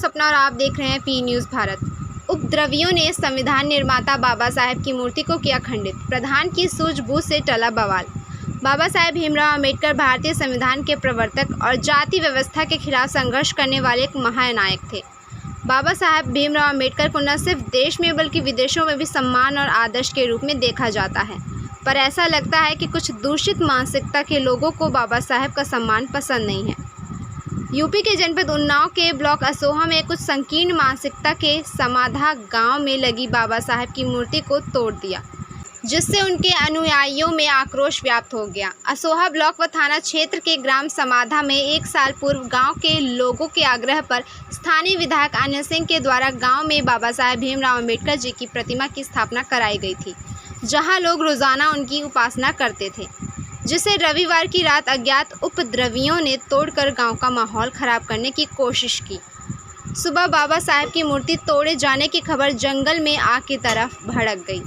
सपना और आप देख रहे हैं पी न्यूज़ भारत। उपद्रवियों ने संविधान निर्माता बाबा साहेब की मूर्ति को किया खंडित। प्रधान की सूझबूझ से टला बवाल। बाबा साहेब भीमराव अम्बेडकर भारतीय संविधान के प्रवर्तक और जाति व्यवस्था के खिलाफ संघर्ष करने वाले एक महानायक थे। बाबा साहेब भीमराव अम्बेडकर को न सिर्फ देश में बल्कि विदेशों में भी सम्मान और आदर्श के रूप में देखा जाता है, पर ऐसा लगता है कि कुछ दूषित मानसिकता के लोगों को बाबा साहेब का सम्मान पसंद नहीं है। यूपी के जनपद उन्नाव के ब्लॉक असोहा में कुछ संकीर्ण मानसिकता के समाधा गांव में लगी बाबा साहेब की मूर्ति को तोड़ दिया, जिससे उनके अनुयायियों में आक्रोश व्याप्त हो गया। असोहा ब्लॉक व थाना क्षेत्र के ग्राम समाधा में 1 साल पूर्व गांव के लोगों के आग्रह पर स्थानीय विधायक अनिल सिंह के द्वारा गांव में बाबा साहेब भीमराव अम्बेडकर जी की प्रतिमा की स्थापना कराई गई थी, जहां लोग रोजाना उनकी उपासना करते थे, जिसे रविवार की रात अज्ञात उपद्रवियों ने तोड़कर गांव का माहौल खराब करने की कोशिश की। सुबह बाबा साहेब की मूर्ति तोड़े जाने की खबर जंगल में आग की तरफ भड़क गई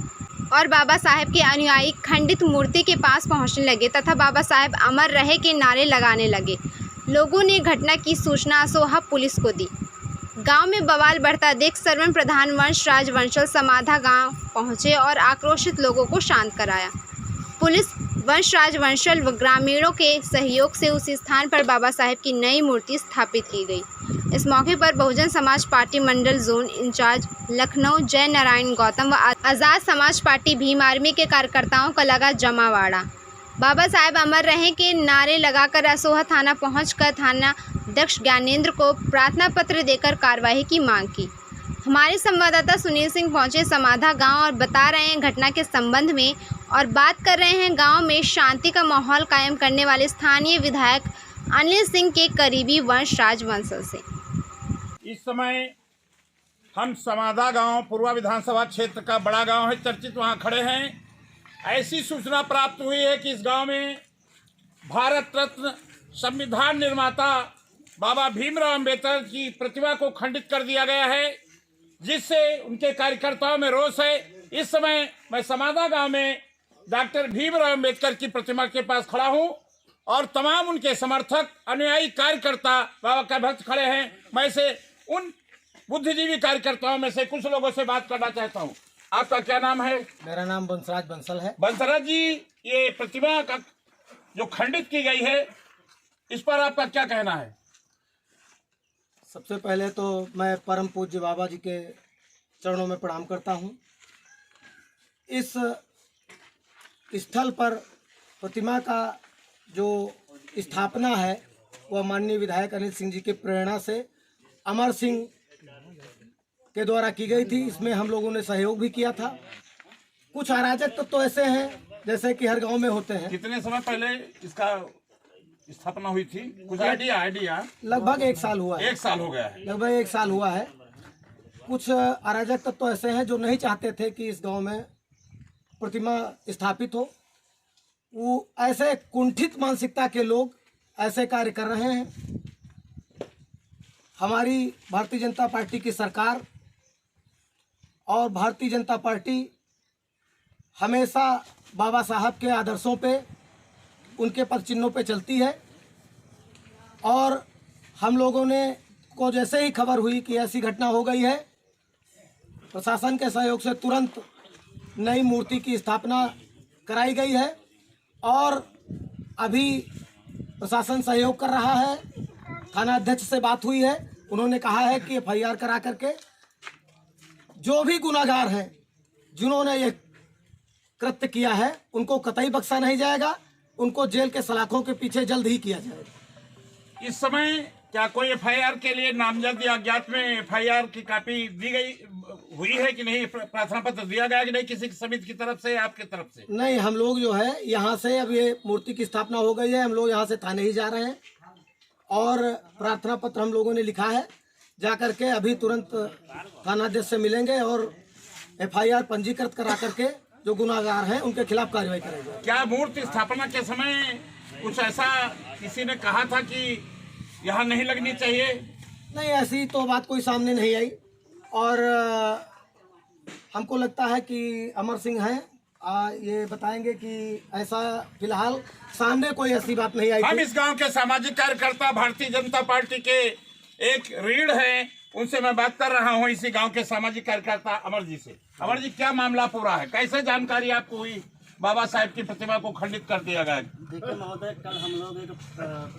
और बाबा साहेब के अनुयायी खंडित मूर्ति के पास पहुंचने लगे तथा बाबा साहेब अमर रहे के नारे लगाने लगे। लोगों ने घटना की सूचना असोहा पुलिस को दी। गांव में बवाल बढ़ता देख सरवन प्रधान वंशराज वंशल समाधा गांव पहुंचे और आक्रोशित लोगों को शांत कराया। पुलिस, वंशराज वंशल व ग्रामीणों के सहयोग से उसी स्थान पर बाबा साहेब की नई मूर्ति स्थापित की गई। इस मौके पर बहुजन समाज पार्टी मंडल जोन इंचार्ज लखनऊ जय नारायण गौतम व आज़ाद समाज पार्टी भीम आर्मी के कार्यकर्ताओं का लगा जमावाड़ा। बाबा साहेब अमर रहे के नारे लगाकर असोहा थाना पहुंचकर थाना अध्यक्ष ज्ञानेंद्र को प्रार्थना पत्र देकर कार्रवाई की मांग की। हमारे संवाददाता सुनील सिंह पहुंचे समाधा गांव और बता रहे हैं घटना के संबंध में और बात कर रहे हैं गांव में शांति का माहौल कायम करने वाले स्थानीय विधायक अनिल सिंह के करीबी वंशराज वंशल से। इस समय हम समाधा गांव पूर्वा विधानसभा क्षेत्र का बड़ा गांव है, चर्चित, वहां खड़े हैं। ऐसी सूचना प्राप्त हुई है कि इस गांव में भारत रत्न संविधान निर्माता बाबा भीमराव अम्बेडकर की प्रतिमा को खंडित कर दिया गया है, जिससे उनके कार्यकर्ताओं में रोष है। इस समय मैं समाधा गांव में डॉक्टर भीमराव अम्बेडकर की प्रतिमा के पास खड़ा हूं और तमाम उनके समर्थक, अनुयायी, कार्यकर्ता, बाबा का भक्त खड़े हैं। मैं से उन बुद्धिजीवी कार्यकर्ताओं में से कुछ लोगों से बात करना चाहता हूं। आपका क्या नाम है? मेरा नाम वंशराज बंसल है। बंसराज जी, ये प्रतिमा का जो खंडित की गई है, इस पर आपका क्या कहना है? सबसे पहले तो मैं परम पूज्य बाबा जी के चरणों में प्रणाम करता हूं। इस स्थल पर प्रतिमा का जो स्थापना है वह माननीय विधायक अनिल सिंह जी की प्रेरणा से अमर सिंह के द्वारा की गई थी। इसमें हम लोगों ने सहयोग भी किया था। कुछ अराजक तो ऐसे हैं जैसे कि हर गांव में होते हैं। कितने समय पहले इसका स्थापना हुई थी? कुछ आइडिया? लगभग 1 साल हुआ है। 1 साल हो गया है। लगभग 1 साल हुआ है। कुछ अराजक तत्व ऐसे हैं जो नहीं चाहते थे कि इस गांव में प्रतिमा स्थापित हो। वो ऐसे कुंठित मानसिकता के लोग ऐसे कार्य कर रहे हैं। हमारी भारतीय जनता पार्टी की सरकार और भारतीय जनता पार्टी हमेशा बाबा साहब के आदर्शों पे, उनके पद चिन्हों पे चलती है और हम लोगों ने को जैसे ही खबर हुई कि ऐसी घटना हो गई है, प्रशासन के सहयोग से तुरंत नई मूर्ति की स्थापना कराई गई है और अभी प्रशासन सहयोग कर रहा है। थाना अध्यक्ष से बात हुई है, उन्होंने कहा है कि FIR करा करके जो भी गुनाहगार हैं जिन्होंने ये कृत्य किया है उनको कतई बख्शा नहीं जाएगा, उनको जेल के सलाखों के पीछे जल्द ही किया जाएगा। इस समय क्या कोई FIR के लिए नामजद या अज्ञात में FIR की कॉपी दी गई हुई है कि नहीं? प्रार्थना पत्र दिया गया कि नहीं किसी समिति की तरफ से, आपकी तरफ से? नहीं, हम लोग जो है यहाँ से, अब ये मूर्ति की स्थापना हो गई है, हम लोग यहाँ से थाने ही जा रहे हैं और प्रार्थना पत्र हम लोगों ने लिखा है। जा करके अभी तुरंत थानाध्यक्ष से मिलेंगे और FIR पंजीकृत करा करके जो गुनाहगार हैं उनके खिलाफ कार्रवाई करेंगे। क्या मूर्ति स्थापना के समय कुछ ऐसा किसी ने कहा था कि यहाँ नहीं लगनी चाहिए? नहीं, ऐसी तो बात कोई सामने नहीं आई और हमको लगता है कि अमर सिंह हैं, ये बताएंगे कि ऐसा फिलहाल सामने कोई ऐसी बात नहीं आई। हम इस गांव के सामाजिक कार्यकर्ता, भारतीय जनता पार्टी के एक रीढ़ हैं, उनसे मैं बात कर रहा हूँ इसी गांव के सामाजिक कार्यकर्ता अमर जी से। अमर जी, क्या मामला पूरा है, कैसे जानकारी आपको हुई बाबा साहेब की प्रतिमा को खंडित कर दिया गया? देखिए महोदय, कल हम लोग एक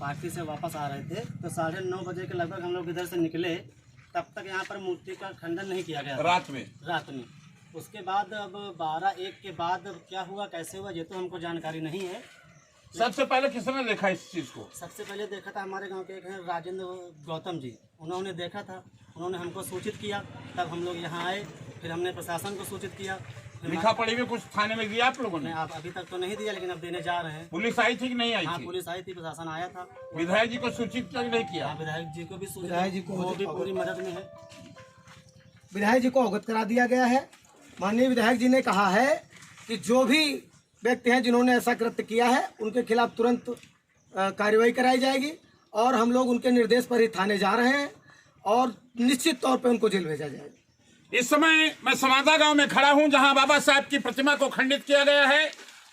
पार्टी से वापस आ रहे थे तो 9:30 बजे के लगभग हम लोग इधर से निकले, तब तक यहाँ पर मूर्ति का खंडन नहीं किया गया। रात में उसके बाद अब 12-1 के बाद क्या हुआ, कैसे हुआ, ये तो हमको जानकारी नहीं है। सबसे पहले किसने देखा इस चीज को? सबसे पहले देखा था हमारे गांव के एक हैं राजेंद्र गौतम जी, उन्होंने देखा था, उन्होंने हमको सूचित किया, तब हम लोग यहाँ आए, फिर हमने प्रशासन को सूचित किया। लिखा पड़ी में कुछ थाने में दिया आप लोगों ने? आप अभी तक तो नहीं दिया, लेकिन अब देने जा रहे हैं। पुलिस आई थी कि नहीं आई हाँ, थी? पुलिस आई थी, प्रशासन आया था। विधायक जी को सूचित क्यों नहीं किया? हाँ, विधायक जी को भी सूचित, विधायक जी को वो भी पूरी मदद में है। विधायक जी को अवगत करा दिया गया है। माननीय विधायक जी ने कहा है कि जो भी व्यक्ति हैं जिन्होंने ऐसा कृत्य किया है उनके खिलाफ तुरंत कार्रवाई कराई जाएगी और हम लोग उनके निर्देश पर ही थाने जा रहे हैं और निश्चित तौर पर उनको जेल भेजा जाएगा। इस समय मैं समादा गांव में खड़ा हूं जहां बाबा साहेब की प्रतिमा को खंडित किया गया है।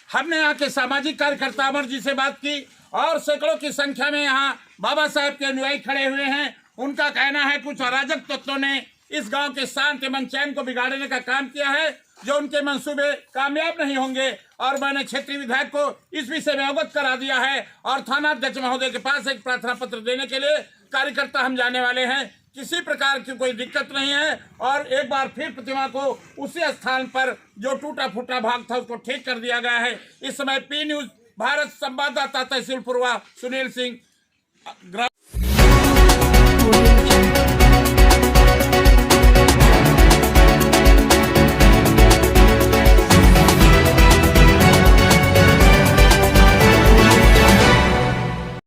हमने यहाँ के सामाजिक कार्यकर्ता अमर जी से बात की और सैकड़ों की संख्या में यहाँ बाबा साहेब के अनुयायी खड़े हुए हैं। उनका कहना है कुछ अराजक तत्वों ने इस गांव के शांति एवं चैन को बिगाड़ने का काम किया है, जो उनके मंसूबे कामयाब नहीं होंगे। और मैंने क्षेत्रीय विधायक को इस विषय में अवगत करा दिया है और थाना अध्यक्ष महोदय के पास एक प्रार्थना पत्र देने के लिए कार्यकर्ता हम जाने वाले हैं। किसी प्रकार की कोई दिक्कत नहीं है और एक बार फिर प्रतिमा को उसी स्थान पर जो टूटा फूटा भाग था उसको ठीक कर दिया गया है। इस समय पी न्यूज भारत संवाददाता तहसील पूर्वा सुनील सिंह